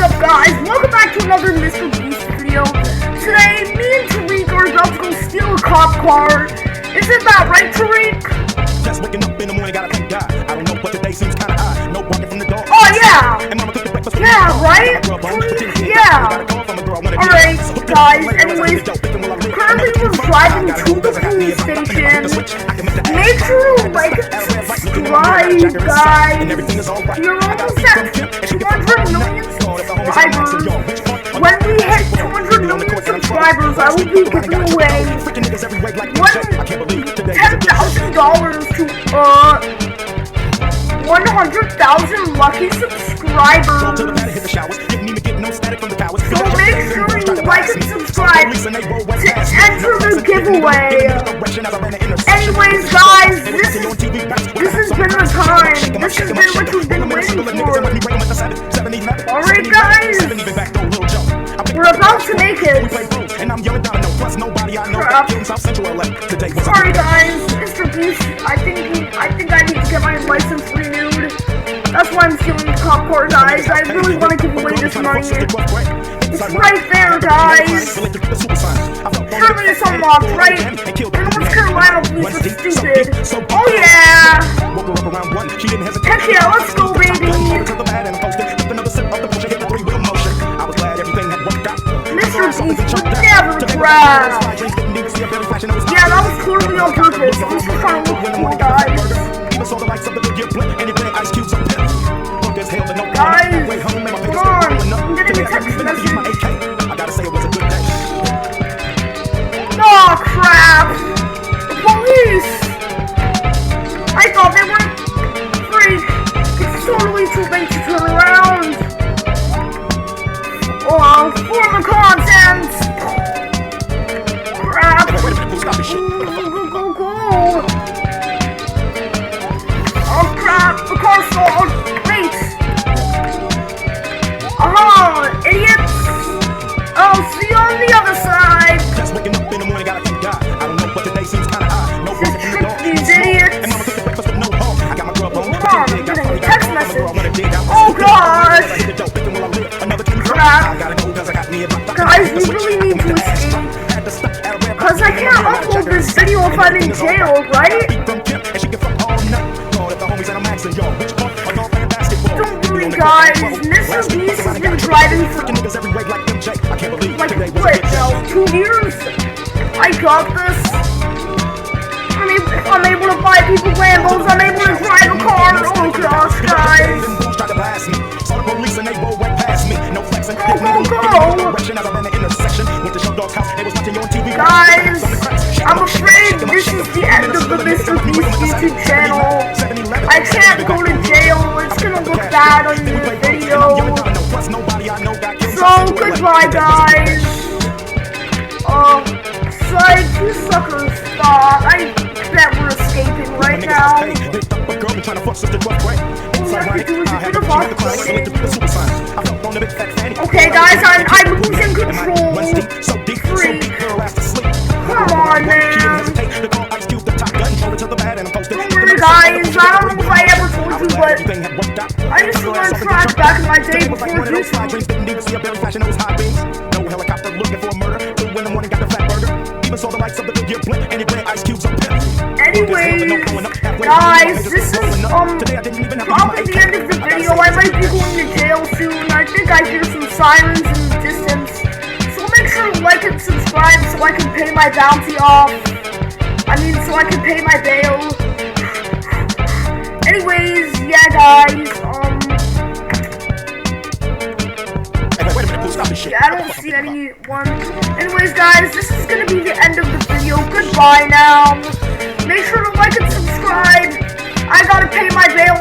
up, guys? Welcome back to another Mrbeast video. Today, me and Tariq are about to go steal a cop car. Isn't that right, Tariq? Just waking up in the morning, gotta thank God. I don't know, but today seems kinda odd. No walking from the door. Oh, yeah! And mama cooked the breakfast. Yeah, right? Yeah. Alright, guys, anyways, currently we're driving to the police station. Make sure to like and subscribe, guys. We're almost at 200 million subscribers. When we hit 200 million subscribers, I will be giving away $10,000 to 100,000 lucky subscribers. So make sure you like and subscribe to enter the giveaway. Anyways, guys, this has been the time. This has been what you've been waiting for. Alright, guys, we're about to make it. Crap. Sorry, guys, Mrbeast. I think I need to get my license renewed. That's why I'm stealing the cop car, guys. I really want to give away this money. It's right there, guys. Surely it's unlocked, right? And North Carolina police are stupid. Oh yeah! Heck yeah, let's go, baby! Mrbeast would never crash! Yeah, that was totally on purpose. I'm just trying to look cool, guys. Guys, come on! I'm getting a text message. Oh crap! The police! I thought they were free. It's totally too late to turn around. Oh, for the content! Crap! Go! Oh crap! The car stalled! Wait! Idiots! I'll see you on the other side! Just waking up in the morning, gotta thank God. I don't know, but today seems kinda odd. No just trick these idiots! And mama cooked the breakfast with no home. I got my grub on. Come on, I'm getting a text message. Oh gosh! Crap! Guys, we really need to escape. Cause I can't upload this video if I'm in jail, right? Don't worry, guys. Mrbeast has been driving for like what, 2 years? I got this. I'm able to buy people Lambos. I'm able to drive a car. Oh gosh, guys. Go! Guys, I'm afraid this is the end of the Mrbeast YouTube channel. I can't go to jail. It's gonna look bad on the video. So, goodbye, guys. Psych, you suckers thought. I bet we're escaping right now. All we have to do is a bit of off-roading. Okay, guys, I'm losing control. Freak. Come on, man. Don't worry, guys. I don't know if I ever told you, but I used to run track back in my day before YouTube. No helicopter looking for a murder. Two in the morning, got the fat burger. Even saw the lights of the good blink, and it ran ice cubes on pimp. Anyways, guys, this is probably the end of the video. I might be going to jail soon. I think I hear some sirens in the distance. So make sure to like and subscribe so I can pay my bounty off. So I can pay my bail. Anyways, yeah, guys. Yeah, I don't see anyone. Anyways, guys, this is gonna be the end of the video. Goodbye now. Make sure to like and subscribe. I gotta pay my bail